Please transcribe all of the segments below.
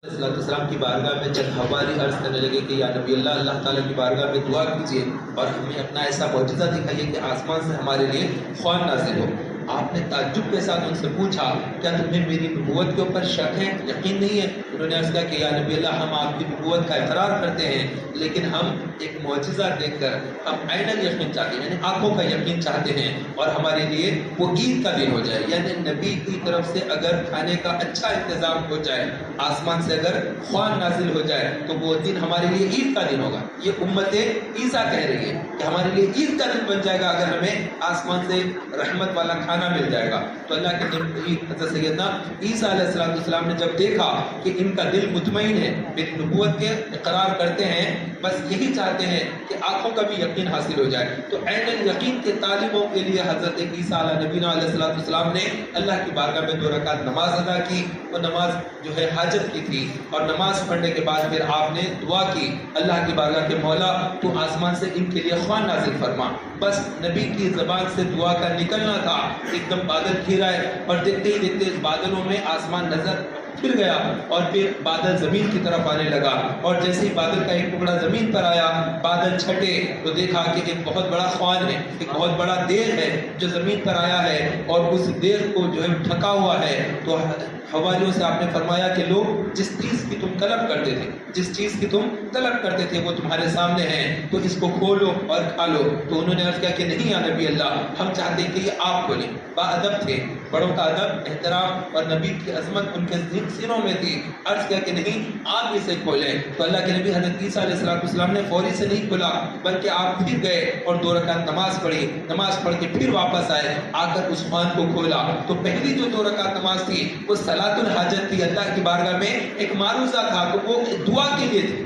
السلام کی بارگاہ میں جب حوالی عرض کرنے لگے کہ یا نبی اللہ، اللہ تعالیٰ کی بارگاہ میں دعا کیجیے اور ہمیں اپنا ایسا معجزہ دکھائیے کہ آسمان سے ہمارے لیے خوان نازل ہو۔ آپ نے تعجب کے ساتھ ان سے پوچھا کیا تمہیں میری نبوت کے اوپر شک ہے، یقین نہیں ہے؟ انہوں نے عرض کیا کہ یا نبی اللہ، ہم آپ کی نبوت کا اقرار کرتے ہیں، لیکن ہم ایک معجزہ دیکھ کر ہم عین الیقین چاہتے ہیں، یعنی آنکھوں کا یقین چاہتے ہیں، اور ہمارے لیے وہ عید کا دن ہو جائے، یعنی نبی کی طرف سے اگر کھانے کا اچھا انتظام ہو جائے، آسمان سے اگر خوان نازل ہو جائے تو وہ دن ہمارے لیے عید کا دن ہوگا۔ یہ امت عیسیٰ کہہ رہی ہے کہ ہمارے لیے عید کا دن بن جائے گا اگر ہمیں آسمان سے رحمت والا کھانا مل جائے گا۔ تو اللہ کے نبی حضرت سیدنا عیسیٰ علیہ السلام نے جب دیکھا کہ ان کا دل مطمئن ہے، میری نبوت کے اقرار کرتے ہیں، بس یہی چاہتے ہیں کہ آنکھوں کا بھی یقین حاصل ہو جائے، تو عین یقین کے طالبوں کے لیے حضرت عیسیٰ علیہ نبینا علیہ السلام نے اللہ کی بارگاہ میں 2 رکعت نماز ادا کی۔ وہ نماز جو ہے حاجت کی تھی، اور نماز پڑھنے کے بعد پھر آپ نے دعا کی اللہ کی بارگاہ کے مولا تو آسمان سے ان کے لیے خوان نازل فرما۔ بس نبی کی زبان سے دعا کا نکلنا تھا، ایک دم بادل گھر آئے اور دیکھتے ہی دیکھتے اس بادلوں میں آسمان نظر پھر گیا، اور پھر بادل زمین کی طرف آنے لگا، اور جیسے ہی بادل کا ایک ٹکڑا زمین پر آیا، بادل چھٹے تو دیکھا کہ ایک بہت بڑا خوان ہے، ایک بہت بڑا دیر ہے جو زمین پر آیا ہے، اور اس دیر کو جو ہے ڈھکا ہوا ہے۔ تو حواریوں سے آپ نے فرمایا کہ لوگ جس چیز کی تم طلب کرتے تھے، جس چیز کی تم طلب کرتے تھے وہ تمہارے سامنے ہے، تو اس کو کھولو اور کھا لو۔ تو انہوں نے عرض کیا کہ نہیں یا نبی اللہ، ہم چاہتے ہیں کہ یہ آپ کھولیں۔ باادب تھے، بڑوں کا ادب احترام اور نبی کی عظمت ان کے سینوں میں تھی۔ عرض کیا کہ نہیں، آپ اسے کھولیں۔ تو اللہ کے نبی حضرت عیسیٰ علیہ السلام نے فوری سے نہیں کھولا، بلکہ آپ پھر گئے اور 2 رکعت نماز پڑھی، نماز پڑھ کے پھر واپس آئے، آ کر اس خوان کو کھولا۔ تو پہلی جو 2 رکعت نماز تھی وہ صلاۃ الحاجت تھی، اللہ کی بارگاہ میں ایک معروضہ تھا، تو وہ دعا کے لیے تھی۔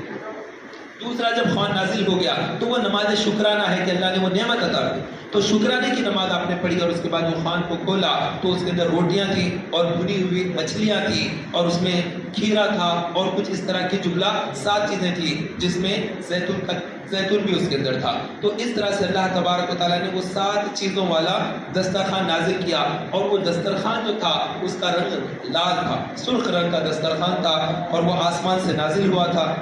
دوسرا جب خوان نازل ہو گیا تو وہ نماز شکرانہ ہے کہ اللہ نے وہ نعمت عطا کی، تو شکرانے کی نماز آپ نے پڑھی، اور اس کے بعد وہ خوان کو کھولا تو اس کے اندر روٹیاں تھیں اور بھنی ہوئی مچھلیاں تھیں، اور اس میں کھیرا تھا، اور کچھ اس طرح کی جملہ 7 چیزیں تھیں، جس میں زیتون بھی اس کے اندر تھا۔ تو اس طرح سے اللہ تبارک و تعالیٰ نے وہ 7 چیزوں والا دسترخوان نازل کیا، اور وہ دسترخوان جو تھا اس کا رنگ لال تھا، سرخ رنگ کا دسترخوان تھا، اور وہ آسمان سے نازل ہوا تھا۔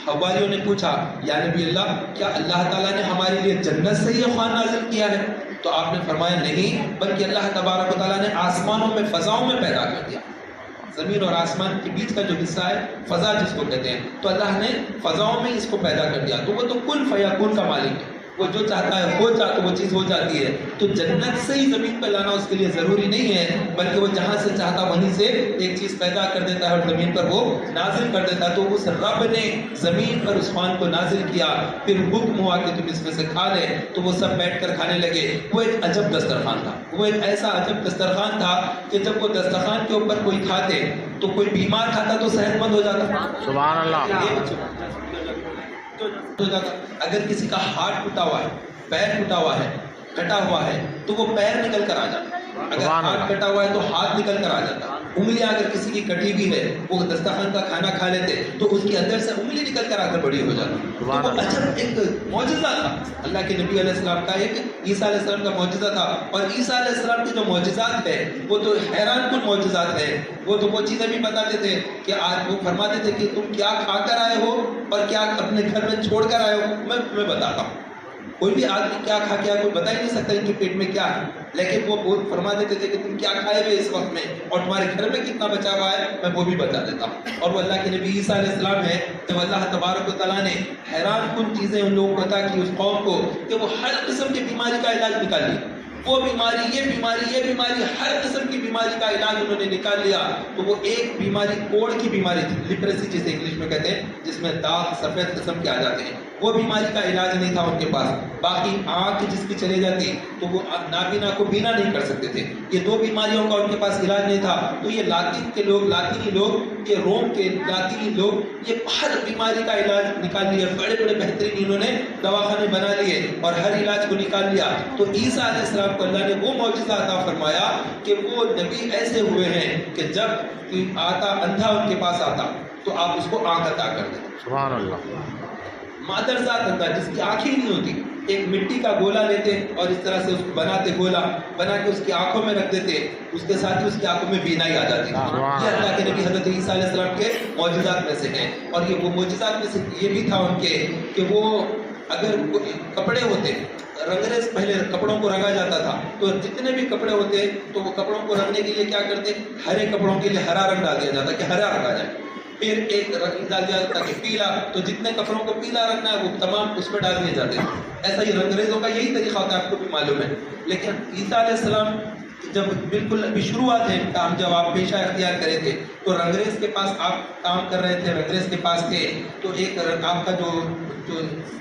حواریوں نے پوچھا یا نبی اللہ، کیا اللہ تعالیٰ نے ہمارے لیے جنت سے یہ خوان نازل کیا ہے؟ تو آپ نے فرمایا نہیں، بلکہ اللہ تبارک و تعالیٰ نے آسمانوں میں، فضاؤں میں پیدا کر دیا۔ زمین اور آسمان کے بیچ کا جو حصہ ہے فضا جس کو کہتے ہیں، تو اللہ نے فضاؤں میں اس کو پیدا کر دیا، تو وہ تو کن فیکون کا مالک ہے، وہ جو چاہتا ہے وہ چیز ہو جاتی ہے۔ تو جنت سے ہی زمین پہ لانا اس کے لیے ضروری نہیں ہے، بلکہ وہ جہاں سے چاہتا وہیں سے ایک چیز پیدا کر دیتا ہے اور زمین پر وہ نازل کر دیتا ہے۔ تو اس رب نے زمین پر اس خوان کو نازل کیا، پھر حکم ہوا کہ تم اس میں سے کھا لے، تو وہ سب بیٹھ کر کھانے لگے۔ وہ ایک عجب دسترخوان تھا، وہ ایک ایسا عجب دسترخوان تھا کہ جب وہ دسترخوان کے اوپر کوئی کھاتے تو کوئی بیمار کھاتا تو صحت مند ہو جاتا۔ سبحان اللہ۔ اگر کسی کا ہاتھ ٹوٹا ہوا ہے، پیر ٹوٹا ہوا ہے، کٹا ہوا ہے، تو وہ پیر نکل کر آ جاتا، اگر ہاتھ کٹا ہوا ہے تو ہاتھ نکل کر آ جاتا۔ انگلیاں اگر کسی کی کٹی ہوئی ہے، وہ دسترخوان کا کھانا کھا لیتے تو اس کے اندر سے انگلی نکل کر آ کر بڑی ہو جاتی۔ وہ عجب ایک معجزہ تھا اللہ کے نبی علیہ السلام کا، ایک عیسیٰ علیہ السلام کا معجزہ تھا۔ اور عیسیٰ علیہ السلام کے جو معجزات ہے وہ تو حیران کن معجزات ہے۔ وہ تو وہ چیزیں بھی بتاتے تھے کہ آج وہ فرماتے تھے کہ تم کیا کھا کر آئے ہو اور کیا اپنے گھر میں چھوڑ کر آئے ہو، میں تمہیں بتاتا ہوں۔ کوئی بھی آدمی کیا کھا کے کوئی بتا ہی نہیں سکتا ان کے پیٹ میں کیا ہے، لیکن وہ فرما دیتے تھے کہ تم کیا کھائے ہوئے اس وقت میں، اور تمہارے گھر میں کتنا بچا ہوا ہے میں وہ بھی بتا دیتا ہوں۔ اور وہ اللہ کے نبی عیسیٰ علیہ السلام ہے، جب اللہ تبارک و تعالیٰ نے حیران کن چیزیں ان لوگوں کو عطا کی اس قوم کو، کہ وہ ہر قسم کی بیماری کا علاج نکال لی، وہ بیماری یہ بیماری ہر قسم کی بیماری کا علاج انہوں نے نکال لیا۔ تو وہ ایک بیماری کوڑ کی بیماری تھی، لیپریسی جسے انگلش میں کہتے ہیں، جس میں داغ سفید قسم کے آ جاتے ہیں، وہ بیماری کا علاج نہیں تھا ان کے پاس۔ باقی آنکھ جس کی چلی جاتی تو وہ نابینا کو بینا نہیں کر سکتے تھے، یہ 2 بیماریوں کا ان کے پاس علاج نہیں تھا۔ تو یہ لاطینی لوگ، یہ روم کے لاطینی لوگ، یہ ہر بیماری کا علاج نکال لیا، بڑے بڑے بہترین انہوں نے دواخانے بنا لیے اور ہر علاج کو نکال لیا۔ تو عیسیٰ علیہ السلام کو اللہ نے وہ معجزہ عطا فرمایا کہ وہ نبی ایسے ہوئے ہیں کہ جب کوئی اندھا ان کے پاس آتا تو آپ اس کو آنکھ عطا کر دیتے۔ سبحان اللہ۔ مادرزاد انداز، جس کی آنکھیں نہیں ہوتی، ایک مٹی کا گولا لیتے اور اس طرح سے اس کو بناتے، گولا بنا کے اس کی آنکھوں میں رکھ دیتے، اس کے ساتھ ہی اس کی آنکھوں میں بینائی آ جاتی تھی۔ یہ اللہ کے نبی حضرت عیسیٰ علیہ السلام کے معجزات میں سے ہیں، اور یہ وہ معجزات میں سے یہ بھی تھا ان کے کہ وہ اگر کپڑے ہوتے رنگریز، پہلے کپڑوں کو رنگا جاتا تھا، تو جتنے بھی کپڑے ہوتے تو وہ کپڑوں کو رنگنے کے لیے کیا کرتے، ہرے کپڑوں کے لیے ہرا رنگ ڈال دیا جاتا کہ ہرا رنگا جائے، پھر ایک رنگ ڈال دیا جاتا کہ پیلا، تو جتنے کپڑوں کو پیلا رکھنا ہے وہ تمام اس میں ڈال دیے جاتے ہیں۔ ایسا ہی رنگریزوں کا یہی طریقہ ہوتا ہے، آپ کو بھی معلوم ہے۔ لیکن عیسیٰ علیہ السلام جب بالکل ابھی شروعات ہے کام، جب آپ پیشہ اختیار کرے تھے تو رنگریز کے پاس آپ کام کر رہے تھے، رنگریز کے پاس تھے، تو ایک آپ کا جو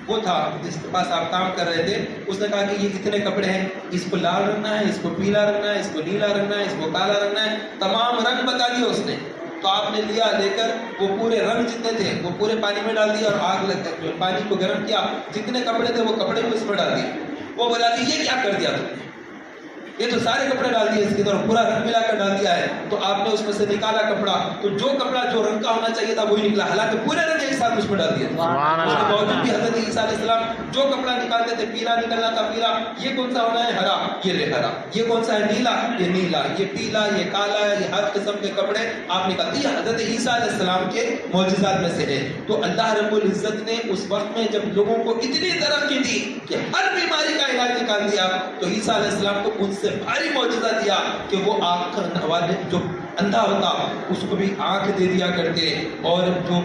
وہ تھا جس کے پاس آپ کام کر رہے تھے، اس نے کہا کہ یہ کتنے کپڑے ہیں، اس کو لال رنگنا ہے، اس کو پیلا رنگنا ہے، اس کو نیلا رنگنا ہے، اس کو کالا رنگنا ہے، تمام رنگ بتا دیا اس نے۔ تو آپ نے لیا، لے کر وہ پورے رنگ جتنے تھے وہ پورے پانی میں ڈال دیا اور آگ لگ کر پانی کو گرم کیا، جتنے کپڑے تھے وہ کپڑے کو اس میں ڈال دیے۔ وہ بولا کہ یہ کیا کر دیا تم نے، یہ تو سارے کپڑے ڈال دیے اس کی طرف، پورا رنگ ملا کر ڈال دیا ہے۔ تو آپ نے اس میں سے نکالا کپڑا، تو جو کپڑا جو رنگ کا ہونا چاہیے تھا وہی نکلا، حالانکہ پورے رنگ ایک ساتھ اس میں ڈال دیا۔ اس کے باوجود بھی حضرت عیسیٰ علیہ السلام جو کپڑا نکالتے تھے، پیلا نکلنا تھا پیلا، یہ کون سا ہونا ہے ہرا، یہ لے ہرا، یہ کون سا ہے نیلا، یہ نیلا، یہ پیلا، یہ کالا، یہ ہر قسم کے کپڑے آپ نکالتے۔ یہ حضرت عیسیٰ علیہ السلام کے معجزات میں سے ہے۔ تو اللہ رب العزت نے اس وقت میں جب لوگوں کو اتنی ترقی دی کہ ہر بیماری کا علاج نکال دیا، تو عیسیٰ علیہ السلام کو ان سے بھاری معجزہ دیا کہ وہ آنکھ والے جو اندھا ہوتا اس کو بھی آنکھ دے دیا کرتے، اور جو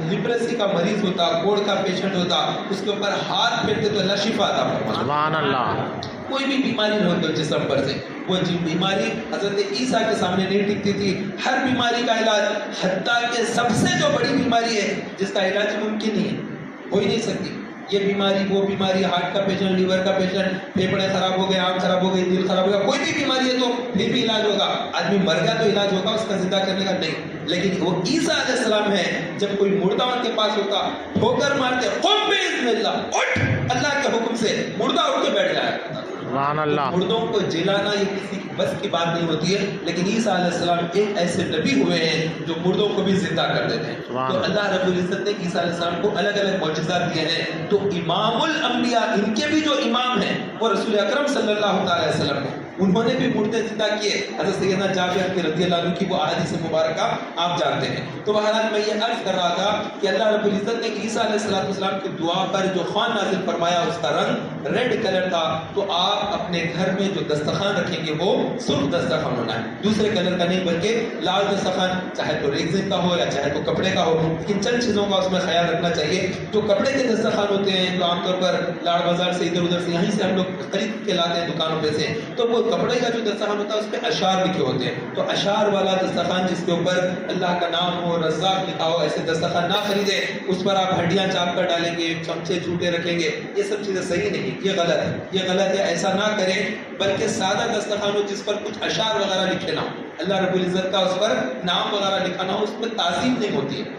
لیپریسی کا مریض ہوتا، کوڑ کا پیشنٹ ہوتا، اس کے اوپر ہاتھ پھیرتے تو اللہ شفا عطا فرماتا۔ سبحان اللہ۔ کوئی بھی بیماری نہ ہوتی جسم پر سے، وہ بیماری حضرت عیسیٰ کے سامنے نہیں ٹکتی تھی۔ ہر بیماری کا علاج، حتیٰ کہ سب سے جو بڑی بیماری ہے جس کا علاج ممکن نہیں ہے، ہو ہی نہیں سکتی، یہ بیماری وہ بیماری، ہارٹ کا پیشنٹ، لیور کا پیشنٹ، پھیپڑے خراب ہو گئے، آنکھ خراب ہو گئی، دل خراب ہو گیا، کوئی بھی بیماری ہے تو پھر بھی علاج ہوگا۔ آدمی مر گیا تو علاج ہوگا، اس کا زندہ کرنے کا نہیں۔ لیکن وہ عیسیٰ علیہ السلام ہے، جب کوئی مردہ ان کے پاس ہوتا، ٹھوکر مارتے، قم بإذن اللہ، اٹھ، اللہ کے حکم سے مردہ اٹھ کے بیٹھ جایا کرتا۔ سبحان اللہ۔ مردوں کو جلانا یہ کسی کی بس کی بات نہیں ہوتی ہے، لیکن عیسیٰ علیہ السلام ایک ایسے نبی ہوئے ہیں جو مردوں کو بھی زندہ کر دیتے ہیں۔ تو اللہ رب العزت نے عیسیٰ علیہ السلام کو الگ الگ معجزات دیے ہیں۔ تو امام الانبیاء، ان کے بھی جو امام ہیں وہ رسول اکرم صلی اللہ تعالی وسلم ہیں، انہوں نے بھی مردے زندہ کیے۔ حضرت سیدنا جابر کے رضی اللہ عنہ کی وہ احادیث مبارکہ آپ جانتے ہیں۔ تو بہرحال میں یہ عرض کر رہا تھا کہ اللہ رب العزت نے عیسیٰ علیہ السلام کی دعا پر جو خوان نازل فرمایا اس کا رنگ ریڈ کلر تھا، تو آپ اپنے گھر میں جو دسترخوان رکھیں گے وہ سرخ دسترخوان ہونا ہے، دوسرے کلر کا نہیں بلکہ لال دسترخوان، چاہے تو ریگزن کا ہو یا چاہے تو کپڑے کا ہو، لیکن چند چیزوں کا اس میں خیال رکھنا چاہیے۔ جو کپڑے کے دسترخوان ہوتے ہیں تو عام طور پر لاڑ بازار سے ادھر ادھر سے یہیں سے ہم لوگ خرید کے لاتے ہیں دکانوں پہ سے، تو وہ کپڑے کا جو دسترخوان ہوتا ہے اس پہ اشعار لکھے ہوتے ہیں، تو اشعار والا دسترخوان جس کے اوپر اللہ کا نام ہو، رزاق لکھا ہو، ایسے دسترخوان نہ خریدے، اس پر آپ ہڈیاں چاپ کر ڈالیں گے، چمچے جھوٹے رکھیں گے، یہ سب چیزیں صحیح نہیں، یہ غلط ہے، یہ غلط ہے، ایسا نہ کریں، بلکہ سادہ دسترخوان ہو جس پر کچھ اشعار وغیرہ لکھے نہ ہو، اللہ رب العزت کا اس پر نام وغیرہ لکھا نہ ہو، اس میں تعظیم نہیں ہوتی ہے۔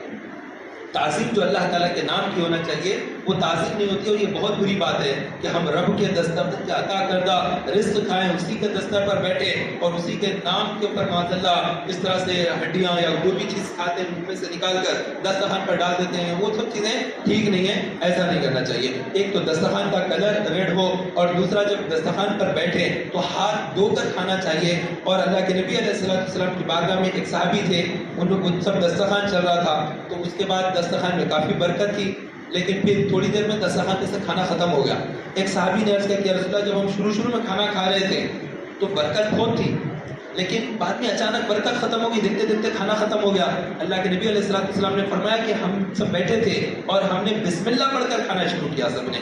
تعظیم جو اللہ تعالیٰ کے نام کی ہونا چاہیے وہ تعظیم نہیں ہوتی، اور یہ بہت بری بات ہے کہ ہم رب کے دستر کے عطا کردہ رزق کھائیں، اسی کے دستر پر بیٹھے اور اسی کے نام کے اوپر معاذ اللہ اس طرح سے ہڈیاں یا جو بھی چیز کھاتے ہیں ان میں سے نکال کر دسترخوان پر ڈال دیتے ہیں، وہ سب چیزیں ٹھیک نہیں ہیں، ایسا نہیں کرنا چاہیے۔ ایک تو دسترخوان کا کلر ریڈ ہو، اور دوسرا جب دسترخوان پر بیٹھے تو ہاتھ دھو کر کھانا چاہیے۔ اور اللہ کے نبی علیہ السلام کی بارگاہ میں ایک صحابی تھے، ان لوگ سب دسترخوان چل رہا تھا، تو اس کے بعد دسترخوان میں کافی برکت تھی، لیکن پھر تھوڑی دیر میں دسترخوان میں سے کھانا ختم ہو گیا۔ ایک صحابی نے عرض کیا کہ رسول اللہ جب ہم شروع میں کھانا کھا رہے تھے تو برکت بہت تھی، لیکن بعد میں اچانک برکت ختم ہو گئی، دیکھتے دیکھتے کھانا ختم ہو گیا۔ اللہ کے نبی علیہ السلام نے فرمایا کہ ہم سب بیٹھے تھے اور ہم نے بسم اللہ پڑھ کر کھانا شروع کیا سب نے،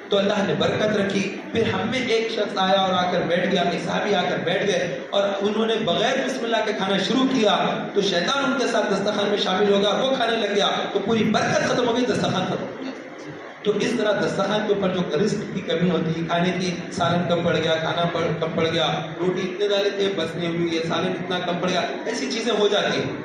تو اللہ نے برکت رکھی۔ پھر ہم میں ایک شخص آیا اور آ کر بیٹھ گیا، ایک صحابی آ کر بیٹھ گئے اور انہوں نے بغیر بسم اللہ کے کھانا شروع کیا، تو شیطان ان کے ساتھ دسترخوان میں شامل ہو گیا، وہ کھانے لگ گیا، تو پوری برکت ختم ہو گئی، دسترخوان ختم ہو گیا۔ تو اس طرح دسترخوان کے اوپر جو رزق کی کمی ہوتی ہے، کھانے کی، سالن کم پڑ گیا، کھانا کم پڑ گیا، روٹی اتنے ڈالے تھے بس نہیں ہوئی ہے، سالن اتنا کم پڑ گیا، ایسی چیزیں ہو جاتی ہیں،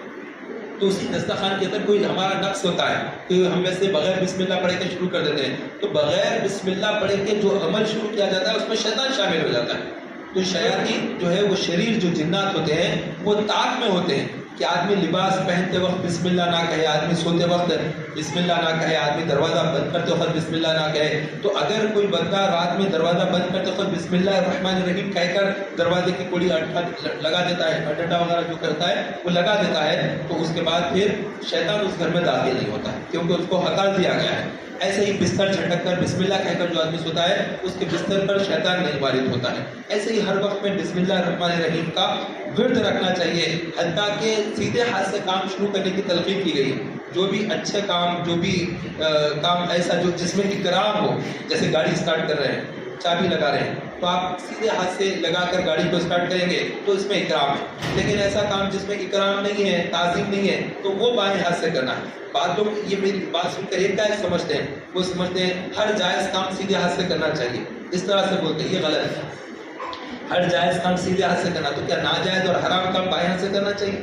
تو اسی دسترخوان کے اندر کوئی ہمارا نقص ہوتا ہے کہ ہم ویسے بغیر بسم اللہ پڑھے کے شروع کر دیتے ہیں، تو بغیر بسم اللہ پڑھے کے جو عمل شروع کیا جاتا ہے اس میں شیطان شامل ہو جاتا ہے۔ تو شیاطین جو ہے وہ شریر جو جنات ہوتے ہیں وہ طاق میں ہوتے ہیں، کہ آدمی لباس پہنتے وقت بسم اللہ نہ کہے، آدمی سوتے وقت بسم اللہ نہ کہے، آدمی دروازہ بند کرتے وقت بسم اللہ نہ کہے. تو اگر کوئی بندہ رات میں دروازہ بند کرتے وقت بسم اللہ الرحمن الرحیم کہہ کر دروازے کی کوڑی لگا دیتا ہے، ڈنڈا وغیرہ جو کرتا ہے وہ لگا دیتا ہے، تو اس کے بعد پھر شیطان اس گھر میں داخل نہیں ہوتا ہے، کیونکہ اس کو ہکا دیا گیا ہے. ایسے ہی بستر جھٹک کر بسم اللہ کہہ کر جو آدمی سوتا ہے اس کے بستر پر شیطان نہیں وارد ہوتا ہے. ایسے ہی ہر وقت میں بسم اللہ الرحمن الرحیم کا ورد رکھنا چاہیے، حتیٰ کہ سیدھے ہاتھ سے کام شروع کرنے کی تلقین کی گئی. جو بھی اچھے کام، جو بھی کام ایسا جو جس میں اکرام ہو، جیسے گاڑی اسٹارٹ کر رہے ہیں، چابی لگا رہے ہیں، تو آپ سیدھے ہاتھ سے لگا کر گاڑی کو اسٹارٹ کریں گے تو اس میں اکرام ہے. لیکن ایسا کام جس میں اکرام نہیں ہے، تعظیم نہیں ہے، تو وہ بائیں ہاتھ سے کرنا ہے. بعض لوگ یہ میری بات سن کر ایک کا سمجھتے ہیں، وہ سمجھتے ہیں ہر جائز کام سیدھے ہاتھ سے کرنا چاہیے، اس طرح سے بولتے ہیں، یہ غلط ہے. ہر جائز کام سیدھے ہاتھ سے کرنا، تو کیا ناجائز اور حرام کام بائیں ہاتھ سے کرنا چاہیے؟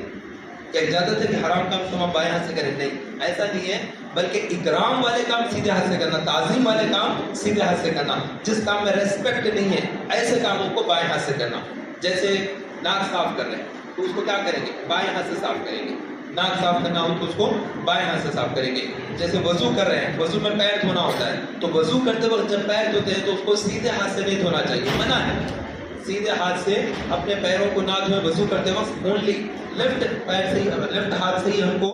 کیا اجازت ہے کہ حرام کام تو ہم بائیں ہاتھ سے کریں؟ نہیں، ایسا نہیں ہے، بلکہ اکرام والے کام سیدھے ہاتھ سے کرنا، تعظیم والے کام سیدھے ہاتھ سے کرنا. جس کام میں ریسپیکٹ نہیں ہے ایسے کاموں کو بائیں ہاتھ سے کرنا. جیسے ناک صاف کر رہے ہیں تو اس کو کیا کریں گے؟ بائیں ہاتھ سے صاف کریں گے. ناک صاف کرنا ہو تو اس کو بائیں ہاتھ سے صاف کریں گے. جیسے وضو کر رہے ہیں، وضو میں پیر دھونا ہوتا ہے، تو وضو کرتے وقت جب پیر دھوتے ہیں تو اس کو سیدھے ہاتھ سے نہیں دھونا چاہیے، منع ہے. سیدھے ہاتھ سے اپنے پیروں کو نہ دھوئیں وضو کرتے وقت، اونلی لیفٹ پیر سے ہی، لیفٹ ہاتھ سے ہی ہم کو